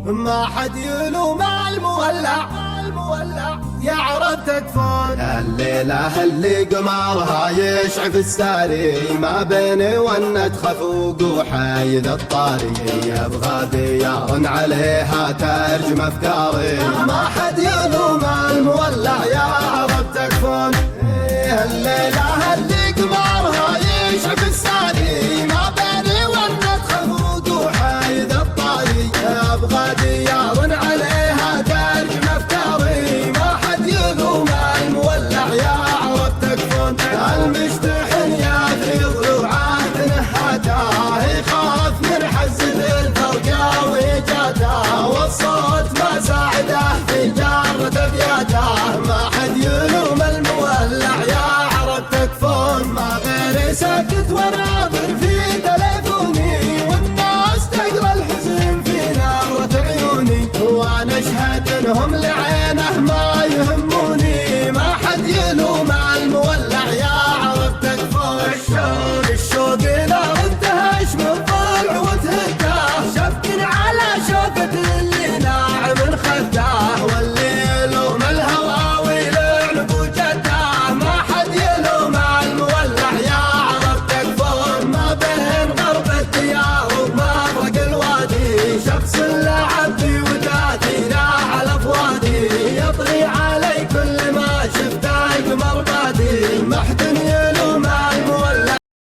ما حد يلوم المولع يعرف تكفون. الليلة اللي قمرها يشعف الساري ما بين ونة خفوق وحيد الطاري يبغى ديار عليها ترجم افكاري. ما حد يلوم المولع يعرف تكفون. الليلة اللي قمرها يشعف الساري ما بين ونة خفوق وحيد الطاري يبغى ديار عليها ترجم افكاري. المشتحن ياخذ رعاه نهاته يخاف من حزن الفرقة وجاته والصوت ما ساعده في جارة ابياته.